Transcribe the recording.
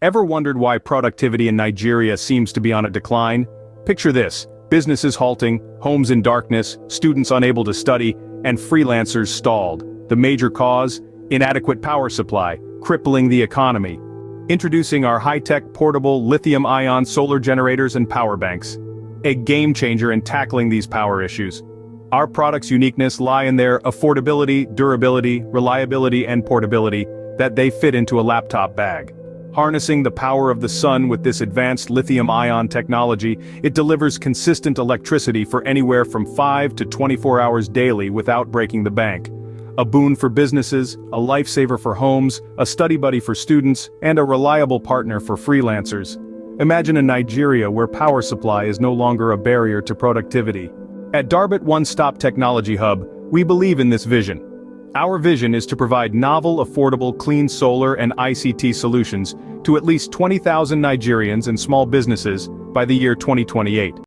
Ever wondered why productivity in Nigeria seems to be on a decline? Picture this: businesses halting, homes in darkness, students unable to study, and freelancers stalled. The major cause? Inadequate power supply, crippling the economy. Introducing our high-tech portable lithium-ion solar generators and power banks. A game-changer in tackling these power issues. Our product's uniqueness lie in their affordability, durability, reliability, and portability, that they fit into a laptop bag. Harnessing the power of the sun with this advanced lithium-ion technology, it delivers consistent electricity for anywhere from 5 to 24 hours daily without breaking the bank. A boon for businesses, a lifesaver for homes, a study buddy for students, and a reliable partner for freelancers. Imagine a Nigeria where power supply is no longer a barrier to productivity. At Darbit One Stop Technology Hub, we believe in this vision. Our vision is to provide novel, affordable, clean solar and ICT solutions to at least 20,000 Nigerians and small businesses by the year 2028.